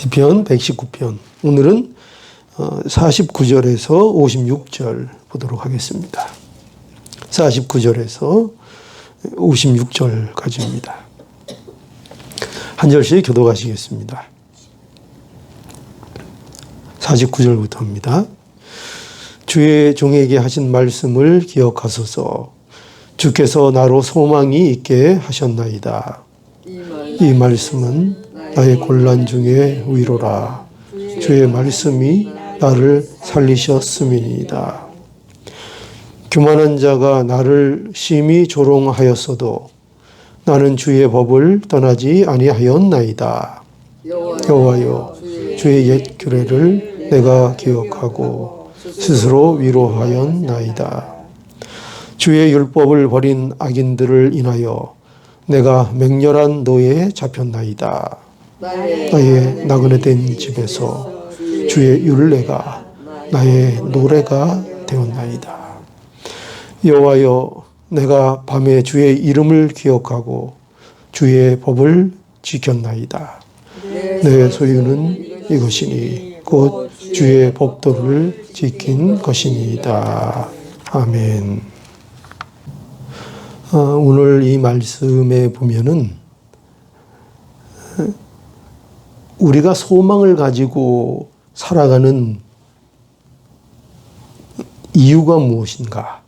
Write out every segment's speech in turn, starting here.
시편 119편. 오늘은 49절에서 56절 보도록 하겠습니다. 49절에서 56절까지입니다. 한 절씩 교독하시겠습니다. 49절부터입니다. 주의 종에게 하신 말씀을 기억하소서. 주께서 나로 소망이 있게 하셨나이다. 이 말씀은 나의 곤란 중에 위로라. 주의 말씀이 나를 살리셨음이니이다. 교만한 자가 나를 심히 조롱하였어도 나는 주의 법을 떠나지 아니하였나이다. 여호와여, 주의 옛 규례를 내가 기억하고 스스로 위로하였나이다. 주의 율법을 버린 악인들을 인하여 내가 맹렬한 노예에 잡혔나이다. 나의 나그네 된 집에서 주의 율례가 나의 노래가 되었나이다. 여호와여, 내가 밤에 주의 이름을 기억하고 주의 법을 지켰나이다. 내 소유는 이것이니 곧 주의 법도를 지킨 것이니이다. 아멘. 오늘 이 말씀에 보면은 우리가 소망을 가지고 살아가는 이유가 무엇인가?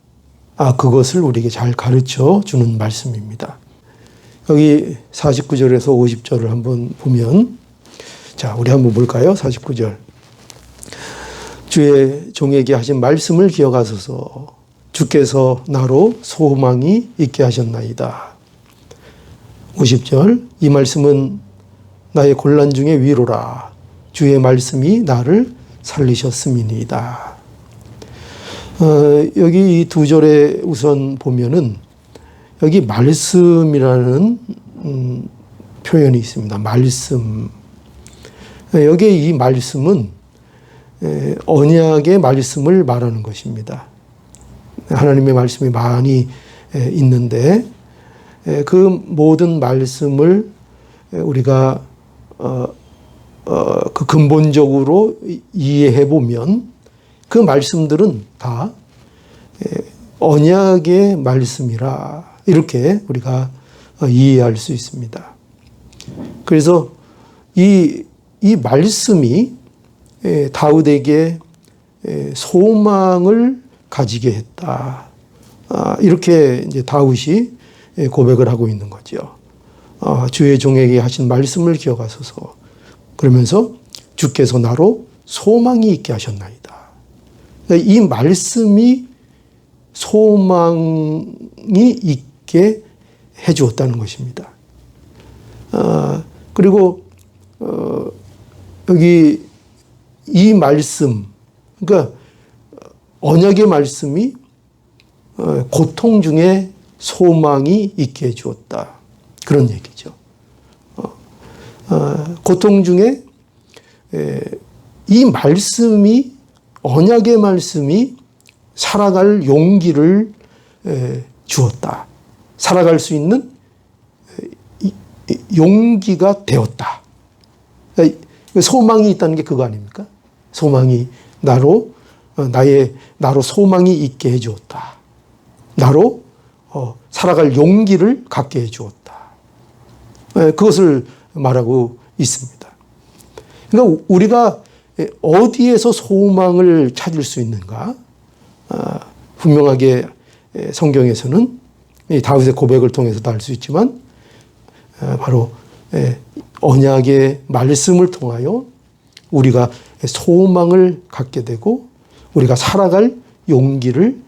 그것을 우리에게 잘 가르쳐 주는 말씀입니다. 여기 49절에서 50절을 한번 보면, 자, 우리 한번 볼까요? 49절. 주의 종에게 하신 말씀을 기억하소서. 주께서 나로 소망이 있게 하셨나이다. 50절. 이 말씀은 나의 곤란 중에 위로라. 주의 말씀이 나를 살리셨음이니이다. 여기 이 두 절에 우선 보면은 여기 말씀이라는 표현이 있습니다. 말씀. 여기 이 말씀은 언약의 말씀을 말하는 것입니다. 하나님의 말씀이 많이 있는데 그 모든 말씀을 우리가 그 근본적으로 이해해 보면 그 말씀들은 다 언약의 말씀이라 이렇게 우리가 이해할 수 있습니다. 그래서 이 말씀이 다윗에게 소망을 가지게 했다. 이렇게 이제 다윗이 고백을 하고 있는 거죠. 주의 종에게 하신 말씀을 기억하소서. 그러면서 주께서 나로 소망이 있게 하셨나이다. 이 말씀이 소망이 있게 해 주었다는 것입니다. 그리고 여기 이 말씀, 그러니까 언약의 말씀이 고통 중에 소망이 있게 해 주었다. 그런 얘기죠. 고통 중에 이 말씀이, 언약의 말씀이 살아갈 용기를 주었다. 살아갈 수 있는 용기가 되었다. 소망이 있다는 게 그거 아닙니까? 소망이 나로 소망이 있게 해 주었다. 나로 살아갈 용기를 갖게 해 주었다. 그것을 말하고 있습니다. 그러니까 우리가 어디에서 소망을 찾을 수 있는가? 분명하게 성경에서는 다윗의 고백을 통해서도 알 수 있지만 바로 언약의 말씀을 통하여 우리가 소망을 갖게 되고 우리가 살아갈 용기를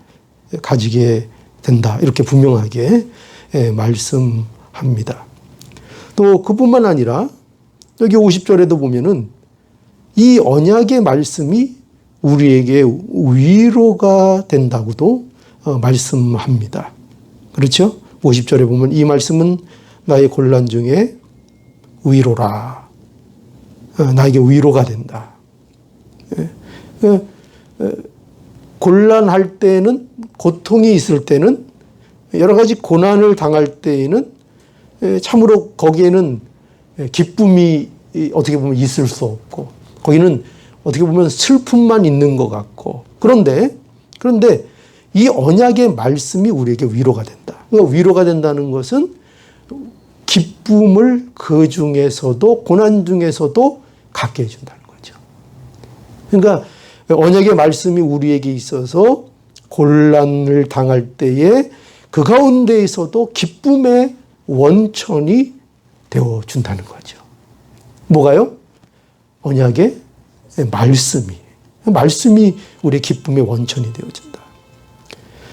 가지게 된다. 이렇게 분명하게 말씀합니다. 또 그뿐만 아니라 여기 50절에도 보면은 이 언약의 말씀이 우리에게 위로가 된다고도 말씀합니다. 그렇죠? 50절에 보면 이 말씀은 나의 곤란 중에 위로라. 나에게 위로가 된다. 곤란할 때는, 고통이 있을 때는, 여러 가지 고난을 당할 때에는 참으로 거기에는 기쁨이 어떻게 보면 있을 수 없고, 거기는 어떻게 보면 슬픔만 있는 것 같고, 그런데 이 언약의 말씀이 우리에게 위로가 된다. 그러니까 위로가 된다는 것은 기쁨을 그 중에서도, 고난 중에서도 갖게 해준다는 거죠. 그러니까 언약의 말씀이 우리에게 있어서 곤란을 당할 때에 그 가운데에서도 기쁨의 원천이 되어준다는 거죠. 뭐가요? 언약의 말씀이 우리의 기쁨의 원천이 되어준다.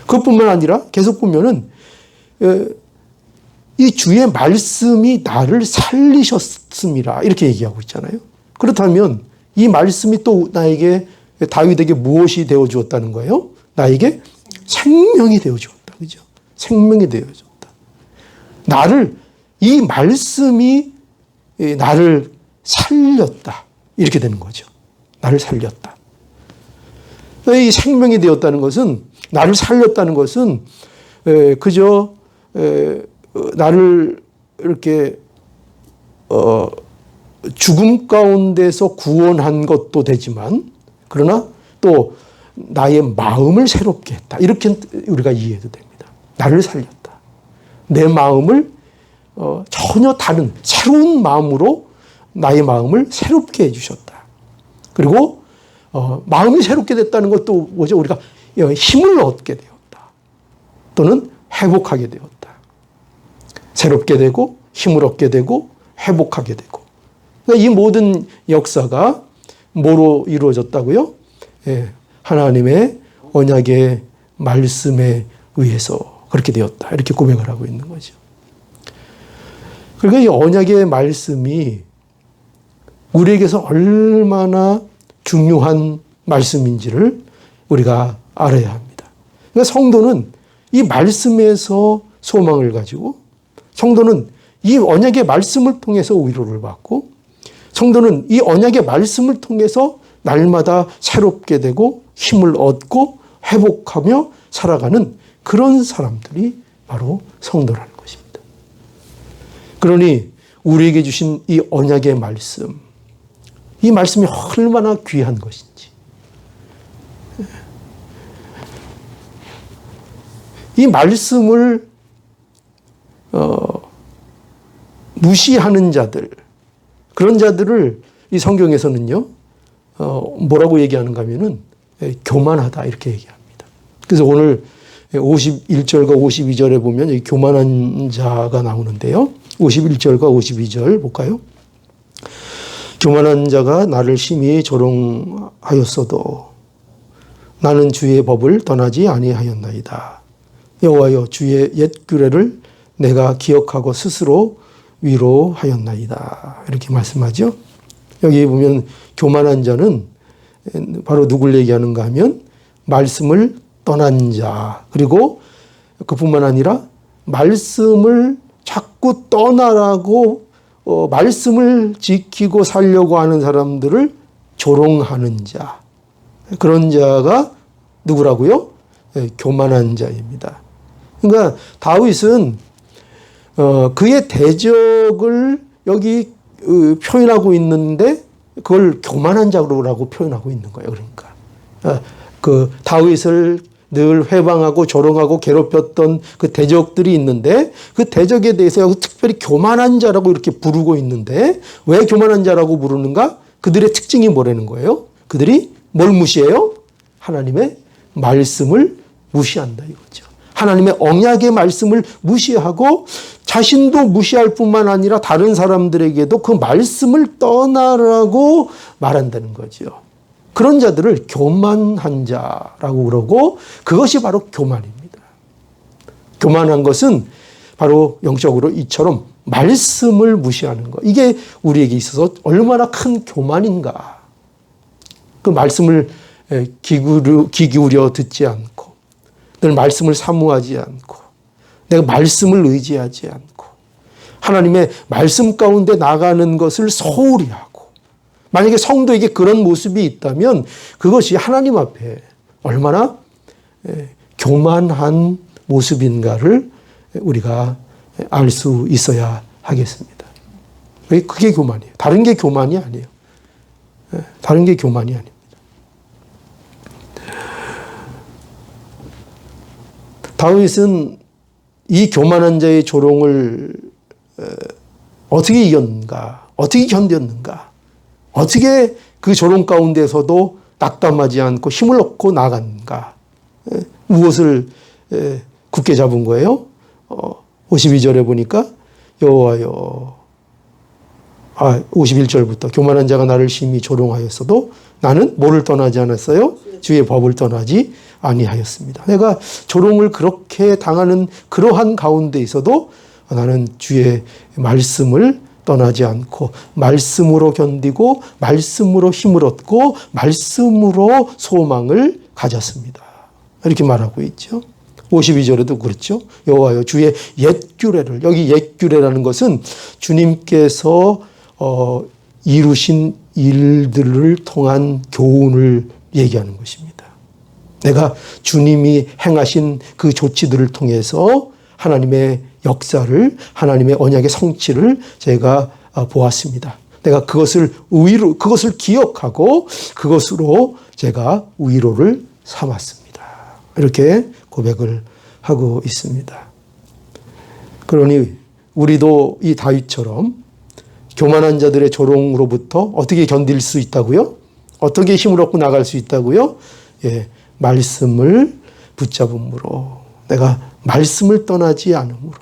그것뿐만 아니라 계속 보면은 이 주의 말씀이 나를 살리셨음이라 이렇게 얘기하고 있잖아요. 그렇다면 이 말씀이 또 나에게, 다윗에게 무엇이 되어 주었다는 거예요? 나에게 생명이 되어 주었다. 그죠? 생명이 되어 주었다. 이 말씀이 나를 살렸다. 이렇게 되는 거죠. 나를 살렸다. 이 생명이 되었다는 것은, 나를 살렸다는 것은 그저 나를 이렇게 죽음 가운데서 구원한 것도 되지만, 그러나 또 나의 마음을 새롭게 했다. 이렇게 우리가 이해해도 됩니다. 나를 살렸다. 내 마음을 전혀 다른 새로운 마음으로 나의 마음을 새롭게 해주셨다. 그리고 마음이 새롭게 됐다는 것도 뭐죠? 우리가 힘을 얻게 되었다. 또는 회복하게 되었다. 새롭게 되고 힘을 얻게 되고 회복하게 되고. 그러니까 이 모든 역사가 뭐로 이루어졌다고요? 하나님의 언약의 말씀에 의해서 그렇게 되었다. 이렇게 고백을 하고 있는 거죠. 그러니까 이 언약의 말씀이 우리에게서 얼마나 중요한 말씀인지를 우리가 알아야 합니다. 그러니까 성도는 이 말씀에서 소망을 가지고, 성도는 이 언약의 말씀을 통해서 위로를 받고, 성도는 이 언약의 말씀을 통해서 날마다 새롭게 되고 힘을 얻고 회복하며 살아가는 그런 사람들이 바로 성도라는 것입니다. 그러니 우리에게 주신 이 언약의 말씀, 이 말씀이 얼마나 귀한 것인지, 이 말씀을 무시하는 자들, 그런 자들을 이 성경에서는요, 뭐라고 얘기하는가 하면은 교만하다 이렇게 얘기합니다. 그래서 오늘 51절과 52절에 보면 이 교만한 자가 나오는데요. 51절과 52절 볼까요? 교만한 자가 나를 심히 조롱하였어도 나는 주의 법을 떠나지 아니하였나이다. 여호와여, 주의 옛 규례를 내가 기억하고 스스로 위로하였나이다. 이렇게 말씀하죠. 여기 보면 교만한 자는 바로 누굴 얘기하는가 하면 말씀을 떠난 자, 그리고 그뿐만 아니라 말씀을 자꾸 떠나라고 말씀을 지키고 살려고 하는 사람들을 조롱하는 자, 그런 자가 누구라고요? 교만한 자입니다. 그러니까 다윗은 그의 대적을 여기 표현하고 있는데 그걸 교만한 자라고 표현하고 있는 거예요. 그러니까 그 다윗을 늘 회방하고 조롱하고 괴롭혔던 그 대적들이 있는데, 그 대적에 대해서 특별히 교만한 자라고 이렇게 부르고 있는데, 왜 교만한 자라고 부르는가? 그들의 특징이 뭐라는 거예요? 그들이 뭘 무시해요? 하나님의 말씀을 무시한다 이거죠. 하나님의 언약의 말씀을 무시하고 자신도 무시할 뿐만 아니라 다른 사람들에게도 그 말씀을 떠나라고 말한다는 거죠. 그런 자들을 교만한 자라고 그러고, 그것이 바로 교만입니다. 교만한 것은 바로 영적으로 이처럼 말씀을 무시하는 것. 이게 우리에게 있어서 얼마나 큰 교만인가. 그 말씀을 귀 기울여 듣지 않고, 늘 말씀을 사모하지 않고, 내가 말씀을 의지하지 않고, 하나님의 말씀 가운데 나가는 것을 소홀히 하고, 만약에 성도에게 그런 모습이 있다면 그것이 하나님 앞에 얼마나 교만한 모습인가를 우리가 알 수 있어야 하겠습니다. 그게 교만이에요. 다른 게 교만이 아니에요. 다른 게 교만이 아닙니다. 다윗은 이 교만한 자의 조롱을 어떻게 이겼는가, 어떻게 견뎠는가, 어떻게 그 조롱 가운데서도 낙담하지 않고 힘을 얻고 나갔는가, 무엇을 굳게 잡은 거예요? 52절에 보니까 여호와여, 51절부터 교만한 자가 나를 심히 조롱하였어도 나는 뭐를 떠나지 않았어요? 주의 법을 떠나지 아니하였습니다. 내가 조롱을 그렇게 당하는 그러한 가운데 있어도 나는 주의 말씀을 떠나지 않고 말씀으로 견디고 말씀으로 힘을 얻고 말씀으로 소망을 가졌습니다. 이렇게 말하고 있죠. 52절에도 그렇죠. 여호와여 주의 옛 규례를, 여기 옛 규례라는 것은 주님께서 이루신 일들을 통한 교훈을 얘기하는 것입니다. 내가 주님이 행하신 그 조치들을 통해서 하나님의 역사를, 하나님의 언약의 성취를 제가 보았습니다. 내가 그것을 기억하고 그것으로 제가 위로를 삼았습니다. 이렇게 고백을 하고 있습니다. 그러니 우리도 이 다윗처럼 교만한 자들의 조롱으로부터 어떻게 견딜 수 있다고요? 어떻게 힘을 얻고 나갈 수 있다고요? 말씀을 붙잡음으로, 내가 말씀을 떠나지 않음으로,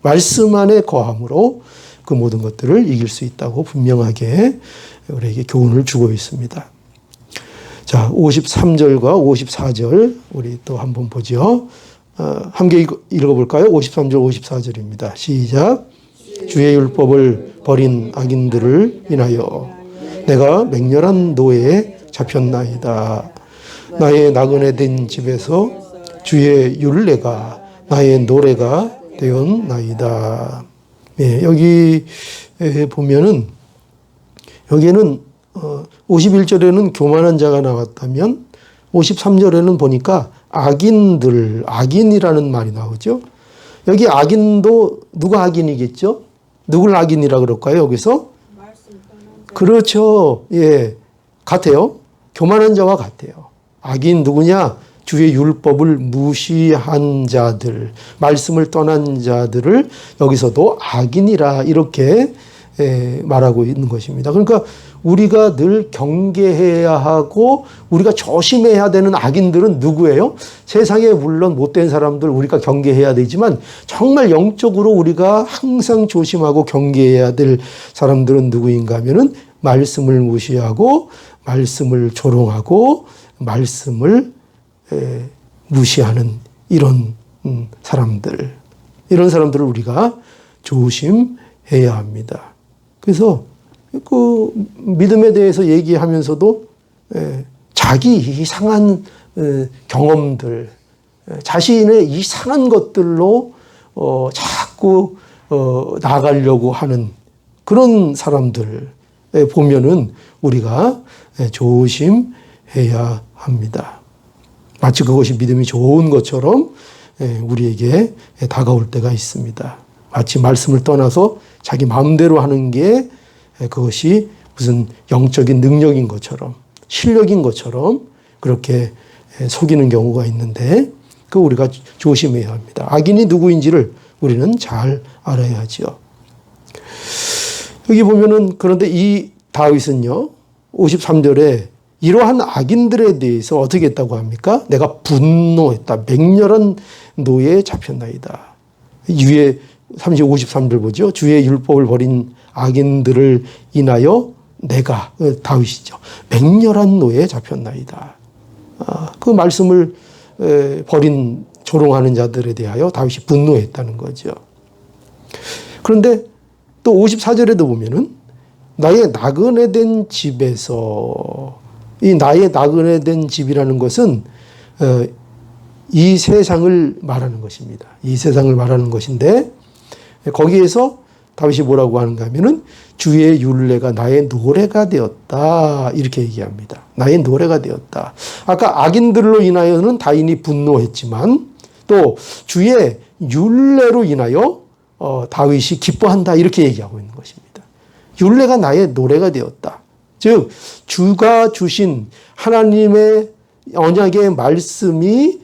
말씀 안에 거함으로 그 모든 것들을 이길 수 있다고 분명하게 우리에게 교훈을 주고 있습니다. 자, 53절과 54절 우리 또 한번 보죠. 함께 읽어볼까요? 53절, 54절입니다. 시작. 주의 율법을 버린 악인들을 인하여 내가 맹렬한 노예에 잡혔나이다. 나의 나그네 된 집에서 주의 율례가 나의 노래가 되었나이다. 네, 여기 보면은 여기에는 51절에는 교만한 자가 나왔다면 53절에는 보니까 악인들, 악인이라는 말이 나오죠. 여기 악인도 누가 악인이겠죠? 누굴 악인이라 그럴까요? 여기서? 그렇죠. 예, 같아요. 교만한 자와 같아요. 악인 누구냐? 주의 율법을 무시한 자들, 말씀을 떠난 자들을 여기서도 악인이라 이렇게 말하고 있는 것입니다. 그러니까 우리가 늘 경계해야 하고 우리가 조심해야 되는 악인들은 누구예요? 세상에 물론 못된 사람들 우리가 경계해야 되지만 정말 영적으로 우리가 항상 조심하고 경계해야 될 사람들은 누구인가 하면은 말씀을 무시하고 말씀을 조롱하고 말씀을 무시하는 이런 사람들, 이런 사람들을 우리가 조심해야 합니다. 그래서 그 믿음에 대해서 얘기하면서도 자기 이상한 경험들, 자신의 이상한 것들로 자꾸 나가려고 하는 그런 사람들 보면은 우리가 조심해야 합니다. 마치 그것이 믿음이 좋은 것처럼 우리에게 다가올 때가 있습니다. 마치 말씀을 떠나서 자기 마음대로 하는 게 그것이 무슨 영적인 능력인 것처럼 실력인 것처럼 그렇게 속이는 경우가 있는데 그 우리가 조심해야 합니다. 악인이 누구인지를 우리는 잘 알아야지요. 여기 보면은 그런데 이 다윗은요 53절에 이러한 악인들에 대해서 어떻게 했다고 합니까? 내가 분노했다. 맹렬한 노예에 잡혔나이다. 위에 53절 보죠. 주의 율법을 버린 악인들을 인하여 내가, 다윗이죠. 맹렬한 노예에 잡혔나이다. 그 말씀을 버린 조롱하는 자들에 대하여 다윗이 분노했다는 거죠. 그런데 또 54절에도 보면은 나의 나그네 된 집에서, 이 나의 나그네 된 집이라는 것은 이 세상을 말하는 것입니다. 이 세상을 말하는 것인데 거기에서 다윗이 뭐라고 하는가 하면은 주의 율례가 나의 노래가 되었다 이렇게 얘기합니다. 나의 노래가 되었다. 아까 악인들로 인하여는 다윗이 분노했지만 또 주의 율례로 인하여 다윗이 기뻐한다 이렇게 얘기하고 있는 것입니다. 율례가 나의 노래가 되었다. 즉 주가 주신 하나님의 언약의 말씀이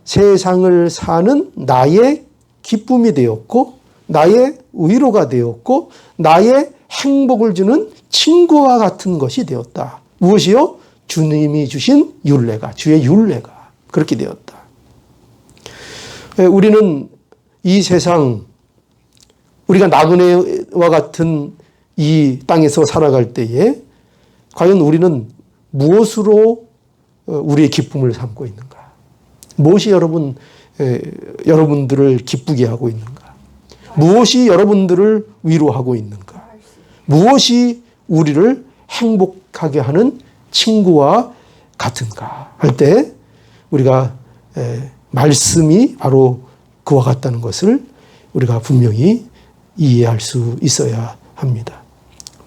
세상을 사는 나의 기쁨이 되었고 나의 위로가 되었고 나의 행복을 주는 친구와 같은 것이 되었다. 무엇이요? 주님이 주신 율례가, 주의 율례가 그렇게 되었다. 우리는 이 세상, 우리가 나그네와 같은 이 땅에서 살아갈 때에 과연 우리는 무엇으로 우리의 기쁨을 삼고 있는가? 무엇이 여러분들을 기쁘게 하고 있는가? 무엇이 여러분들을 위로하고 있는가? 무엇이 우리를 행복하게 하는 친구와 같은가? 할 때 우리가 말씀이 바로 그와 같다는 것을 우리가 분명히 이해할 수 있어야 합니다.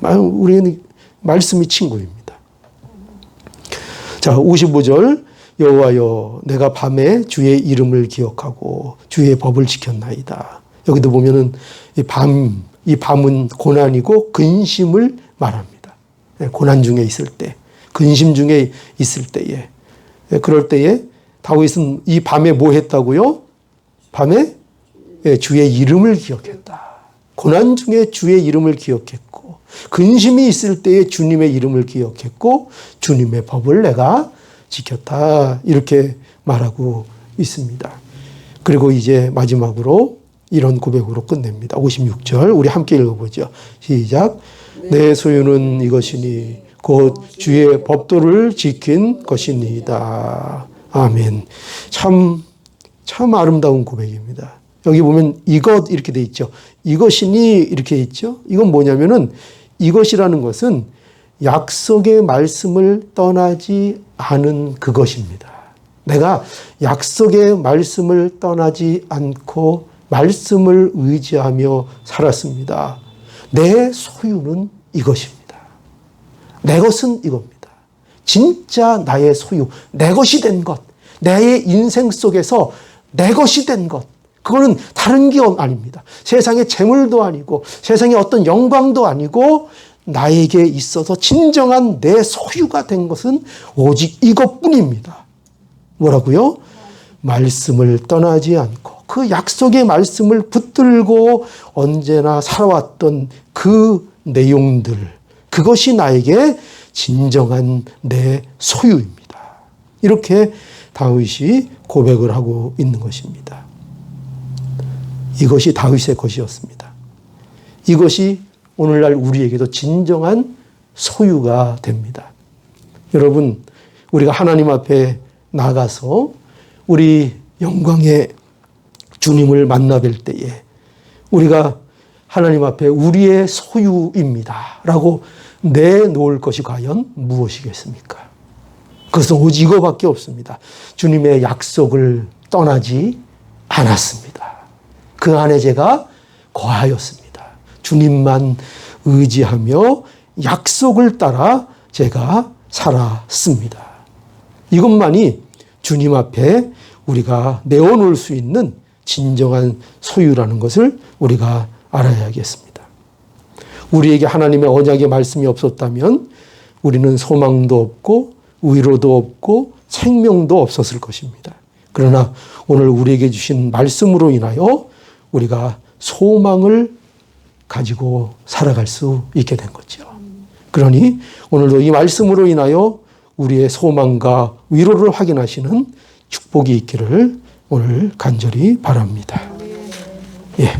우리는 말씀이 친구입니다. 자, 55절 여호와여 내가 밤에 주의 이름을 기억하고 주의 법을 지켰나이다. 여기도 보면은 이 밤은 고난이고 근심을 말합니다. 고난 중에 있을 때, 근심 중에 있을 때에, 그럴 때에 다윗은 이 밤에 뭐 했다고요? 밤에 주의 이름을 기억했다. 고난 중에 주의 이름을 기억했고 근심이 있을 때에 주님의 이름을 기억했고 주님의 법을 내가 지켰다. 이렇게 말하고 있습니다. 그리고 이제 마지막으로 이런 고백으로 끝냅니다. 56절 우리 함께 읽어보죠. 시작. 내 소유는 이것이니 곧 주의 법도를 지킨 것이니이다. 아멘. 참 아름다운 고백입니다. 여기 보면 이것 이렇게 돼 있죠. 이것이니 이렇게 있죠. 이건 뭐냐면은 이것이라는 것은 약속의 말씀을 떠나지 않은 그것입니다. 내가 약속의 말씀을 떠나지 않고 말씀을 의지하며 살았습니다. 내 소유는 이것입니다. 내 것은 이겁니다. 진짜 나의 소유, 내 것이 된 것, 나의 인생 속에서 내 것이 된 것, 그거는 다른 게 아닙니다. 세상의 재물도 아니고 세상의 어떤 영광도 아니고 나에게 있어서 진정한 내 소유가 된 것은 오직 이것뿐입니다. 뭐라고요? 말씀을 떠나지 않고 그 약속의 말씀을 붙들고 언제나 살아왔던 그 내용들, 그것이 나에게 진정한 내 소유입니다. 이렇게 다윗이 고백을 하고 있는 것입니다. 이것이 다윗의 것이었습니다. 이것이 오늘날 우리에게도 진정한 소유가 됩니다. 여러분, 우리가 하나님 앞에 나가서 우리 영광의 주님을 만나 뵐 때에 우리가 하나님 앞에 우리의 소유입니다 라고 내놓을 것이 과연 무엇이겠습니까? 그것은 오직 이거밖에 없습니다. 주님의 약속을 떠나지 않았습니다. 그 안에 제가 거하였습니다. 주님만 의지하며 약속을 따라 제가 살았습니다. 이것만이 주님 앞에 우리가 내어놓을 수 있는 진정한 소유라는 것을 우리가 알아야겠습니다. 우리에게 하나님의 언약의 말씀이 없었다면 우리는 소망도 없고 위로도 없고 생명도 없었을 것입니다. 그러나 오늘 우리에게 주신 말씀으로 인하여 우리가 소망을 가지고 살아갈 수 있게 된 거죠. 그러니 오늘도 이 말씀으로 인하여 우리의 소망과 위로를 확인하시는 축복이 있기를 오늘 간절히 바랍니다. 예.